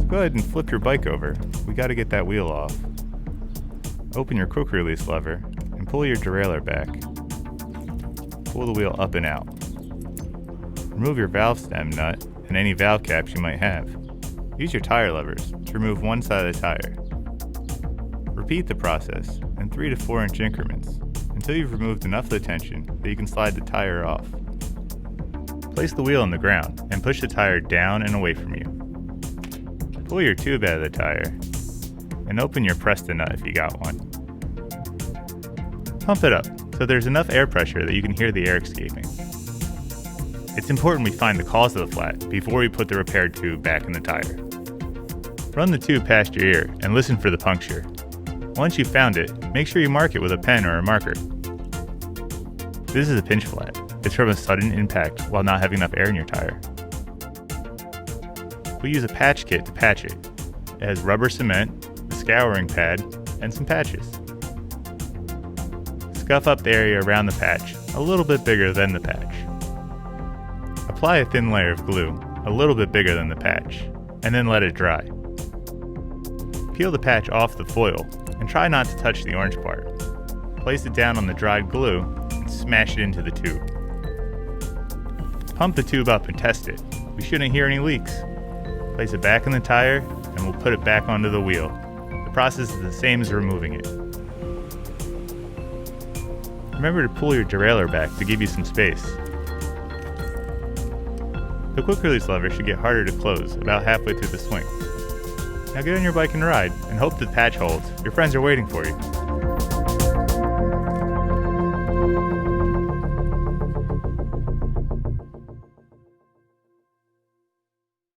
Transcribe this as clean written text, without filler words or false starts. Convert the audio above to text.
Go ahead and flip your bike over. We gotta get that wheel off. Open your quick release lever and pull your derailleur back. Pull the wheel up and out. Remove your valve stem nut and any valve caps you might have. Use your tire levers to remove one side of the tire. Repeat the process in 3 to 4 inch increments until you've removed enough of the tension that you can slide the tire off. Place the wheel on the ground and push the tire down and away from you. Pull your tube out of the tire and open your Preston nut if you got one. Pump it up so there's enough air pressure that you can hear the air escaping. It's important we find the cause of the flat before we put the repaired tube back in the tire. Run the tube past your ear and listen for the puncture. Once you've found it, make sure you mark it with a pen or a marker. This is a pinch flat. It's from a sudden impact while not having enough air in your tire. We use a patch kit to patch it. It has rubber cement, a scouring pad, and some patches. Scuff up the area around the patch, a little bit bigger than the patch. Apply a thin layer of glue, a little bit bigger than the patch, and then let it dry. Peel the patch off the foil and try not to touch the orange part. Place it down on the dried glue and smash it into the tube. Pump the tube up and test it. We shouldn't hear any leaks. Place it back in the tire and we'll put it back onto the wheel. The process is the same as removing it. Remember to pull your derailleur back to give you some space. The quick release lever should get harder to close about halfway through the swing. Now get on your bike and ride, and hope the patch holds. Your friends are waiting for you.